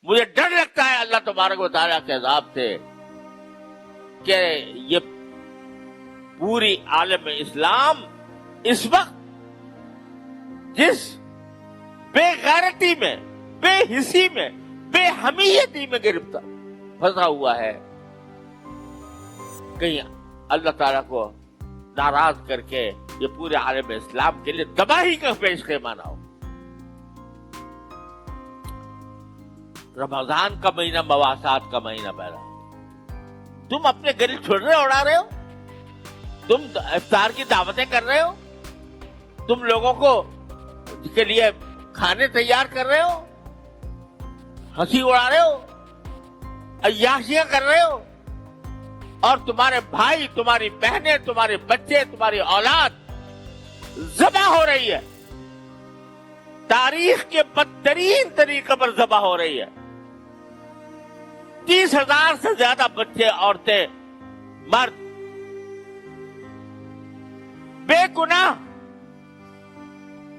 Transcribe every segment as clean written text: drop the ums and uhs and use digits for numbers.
مجھے ڈر لگتا ہے اللہ تبارک و تعالیٰ کے عذاب سے کہ یہ پوری عالم اسلام اس وقت جس بے غیرتی میں، بے حسی میں، بے حمیتی میں گرفتار پھنسا ہوا ہے، کہیں اللہ تعالیٰ کو ناراض کر کے یہ پورے عالم اسلام کے لیے تباہی کا پیش خیمہ نہ ہو۔ رمضان کا مہینہ مواسات کا مہینہ پہلا، تم اپنے گلے چھڑے اڑا رہے ہو، تم افطار کی دعوتیں کر رہے ہو، تم لوگوں کو کے لیے کھانے تیار کر رہے ہو، ہنسی اڑا رہے ہو، عیاشیاں کر رہے ہو، اور تمہارے بھائی، تمہاری بہنیں، تمہارے بچے، تمہاری اولاد ذبح ہو رہی ہے، تاریخ کے بدترین طریقے پر ذبح ہو رہی ہے۔ 30,000 سے زیادہ بچے، عورتیں، مرد بے گناہ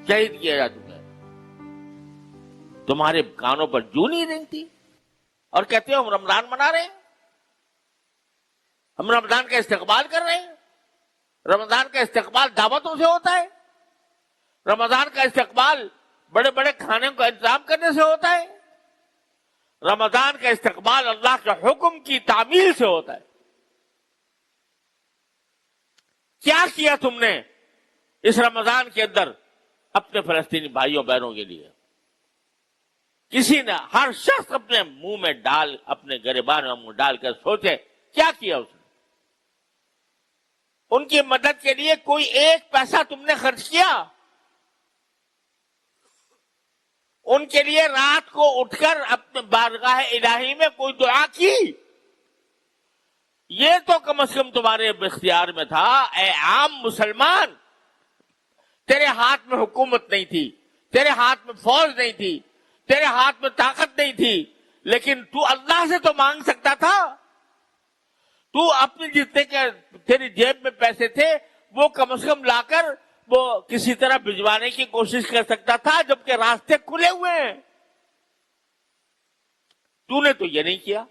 شہید کیے جا چکے ہیں۔ تمہارے کانوں پر جوں نہیں رنگتی اور کہتے ہو ہم رمضان منا رہے ہیں، ہم رمضان کا استقبال کر رہے ہیں۔ رمضان کا استقبال دعوتوں سے ہوتا ہے، رمضان کا استقبال بڑے بڑے کھانے کا انتظام کرنے سے ہوتا ہے، رمضان کا استقبال اللہ کے حکم کی تعمیل سے ہوتا ہے۔ کیا کیا تم نے اس رمضان کے اندر اپنے فلسطینی بھائیوں بہنوں کے لیے؟ کسی نے، ہر شخص اپنے منہ میں ڈال، اپنے گریبان میں منہ ڈال کر سوچے کیا کیا اس نے؟ ان کی مدد کے لیے کوئی ایک پیسہ تم نے خرچ کیا؟ ان کے لیے رات کو اٹھ کر اپنے بارگاہ الہی میں کوئی دعا کی؟ یہ تو کم از کم تمہارے اختیار میں تھا۔ اے عام مسلمان، تیرے ہاتھ میں حکومت نہیں تھی، تیرے ہاتھ میں فوج نہیں تھی، تیرے ہاتھ میں طاقت نہیں تھی، لیکن تو اللہ سے تو مانگ سکتا تھا۔ تو اپنے جتنے کے تیری جیب میں پیسے تھے وہ کم از کم لا کر وہ کسی طرح بھجوانے کی کوشش کر سکتا تھا، جبکہ راستے کھلے ہوئے ہیں۔ تو نے تو یہ نہیں کیا۔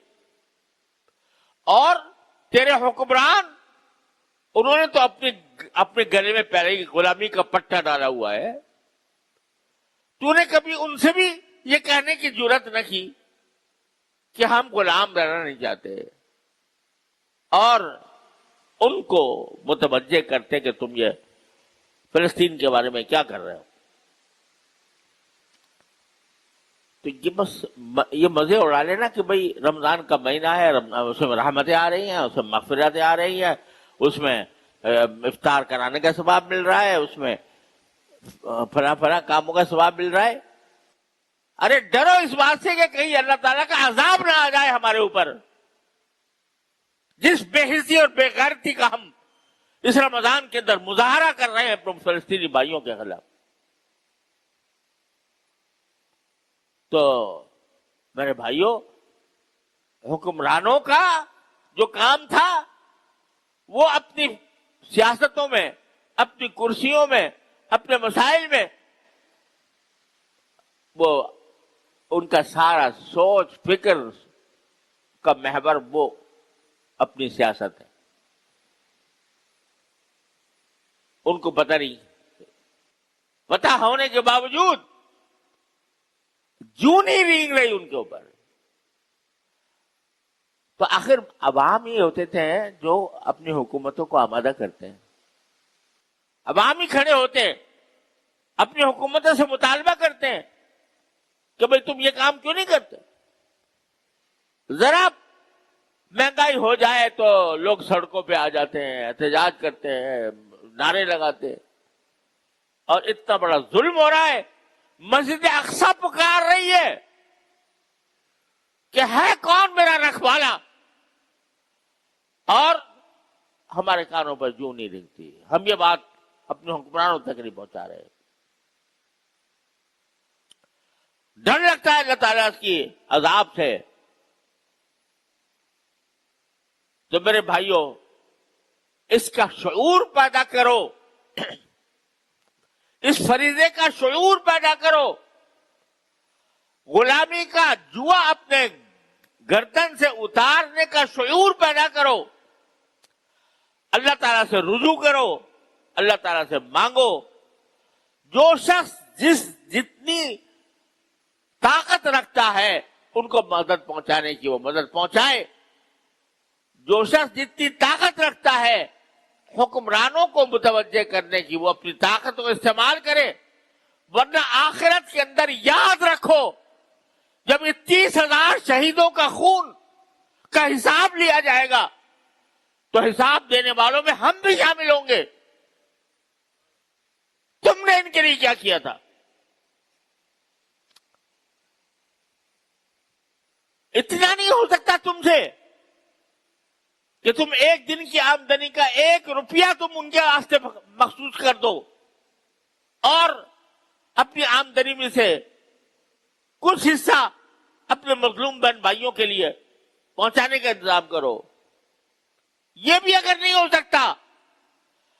اور تیرے حکمران، انہوں نے تو اپنے گلے میں پہلے ہی غلامی کا پٹا ڈالا ہوا ہے۔ تو نے کبھی ان سے بھی یہ کہنے کی جرات نہ کی کہ ہم غلام رہنا نہیں چاہتے، اور ان کو متوجہ کرتے کہ تم یہ فلسطین کے بارے میں کیا کر رہے ہو۔ تو یہ بس یہ مزے اڑا لینا کہ بھئی رمضان کا مہینہ ہے، اس میں رحمتیں آ رہی ہیں، اس میں مغفرتیں آ رہی ہیں، اس میں افطار کرانے کا ثواب مل رہا ہے، اس میں فلاں فلاں کاموں کا ثواب مل رہا ہے۔ ارے ڈرو اس بات سے کہ کہیں اللہ تعالیٰ کا عذاب نہ آ جائے ہمارے اوپر، جس بے حسی اور بے غیرتی کا ہم اس رمضان کے اندر مظاہرہ کر رہے ہیں اپنے فلسطینی بھائیوں کے خلاف۔ تو میرے بھائیوں، حکمرانوں کا جو کام تھا وہ اپنی سیاستوں میں، اپنی کرسیوں میں، اپنے مسائل میں، وہ ان کا سارا سوچ فکر کا محور وہ اپنی سیاست ہے۔ ان کو پتہ نہیں، پتہ ہونے کے باوجود جوں نہیں رینگ رہی ان کے اوپر۔ تو آخر عوام ہی ہوتے تھے جو اپنی حکومتوں کو آمادہ کرتے ہیں، عوام ہی کھڑے ہوتے ہیں، اپنی حکومتوں سے مطالبہ کرتے ہیں کہ بھئی تم یہ کام کیوں نہیں کرتے؟ ذرا مہنگائی ہو جائے تو لوگ سڑکوں پہ آ جاتے ہیں، احتجاج کرتے ہیں، نعرے لگاتے ہیں، اور اتنا بڑا ظلم ہو رہا ہے۔ مسجد اقصی پکار رہی ہے کہ ہے کون میرا رکھوالا، اور ہمارے کانوں پر جوں نہیں رنگتی۔ ہم یہ بات اپنے حکمرانوں تک نہیں پہنچا رہے۔ ڈر لگتا ہے اللہ تعالیٰ کی عذاب سے۔ تو میرے بھائیوں، اس کا شعور پیدا کرو، اس فریضے کا شعور پیدا کرو غلامی کا جوا اپنے گردن سے اتارنے کا شعور پیدا کرو، اللہ تعالیٰ سے رجوع کرو، اللہ تعالیٰ سے مانگو. جو شخص جتنی طاقت رکھتا ہے ان کو مدد پہنچانے کی وہ مدد پہنچائے. جو شخص جتنی طاقت رکھتا ہے حکمرانوں کو متوجہ کرنے کی وہ اپنی طاقت کو استعمال کرے. ورنہ آخرت کے اندر یاد رکھو جب یہ 30,000 شہیدوں کا خون کا حساب لیا جائے گا تو حساب دینے والوں میں ہم بھی شامل ہوں گے. تم نے ان کے لیے کیا کیا تھا؟ اتنا نہیں ہو سکتا تم سے کہ تم ایک دن کی آمدنی کا 1 روپیہ تم ان کے واسطے مخصوص کر دو اور اپنی آمدنی میں سے کچھ حصہ اپنے مظلوم بہن بھائیوں کے لیے پہنچانے کا انتظام کرو. یہ بھی اگر نہیں ہو سکتا،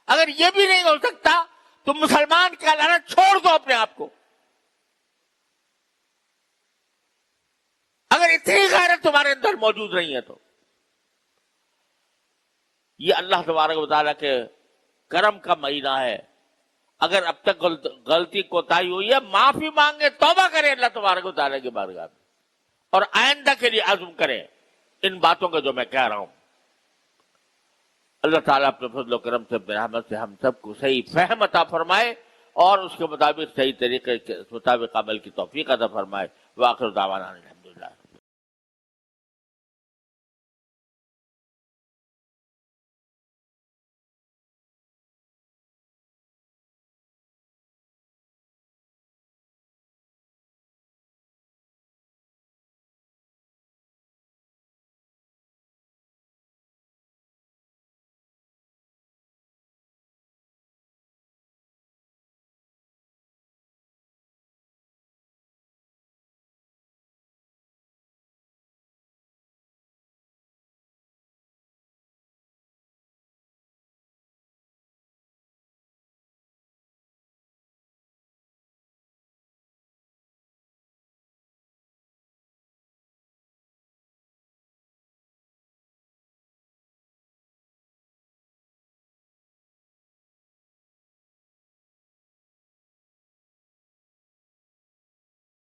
اگر یہ بھی نہیں ہو سکتا تو مسلمان کہلانا چھوڑ دو اپنے آپ کو. اگر اتنی غیرت تمہارے اندر موجود نہیں ہے تو یہ اللہ تبارک و تعالیٰ کے کرم کا مہینہ ہے. اگر اب تک غلطی کوتاہی ہوئی ہے معافی مانگے، توبہ کرے اللہ تبارک و تعالیٰ کی بارگاہ میں اور آئندہ کے لیے عزم کرے ان باتوں کا جو میں کہہ رہا ہوں. اللہ تعالیٰ اپنے فضل و کرم سے رحمت سے ہم سب کو صحیح فہم عطا فرمائے اور اس کے مطابق صحیح طریقے کے مطابق عمل کی توفیق عطا فرمائے. وآخر دعوانا الحمد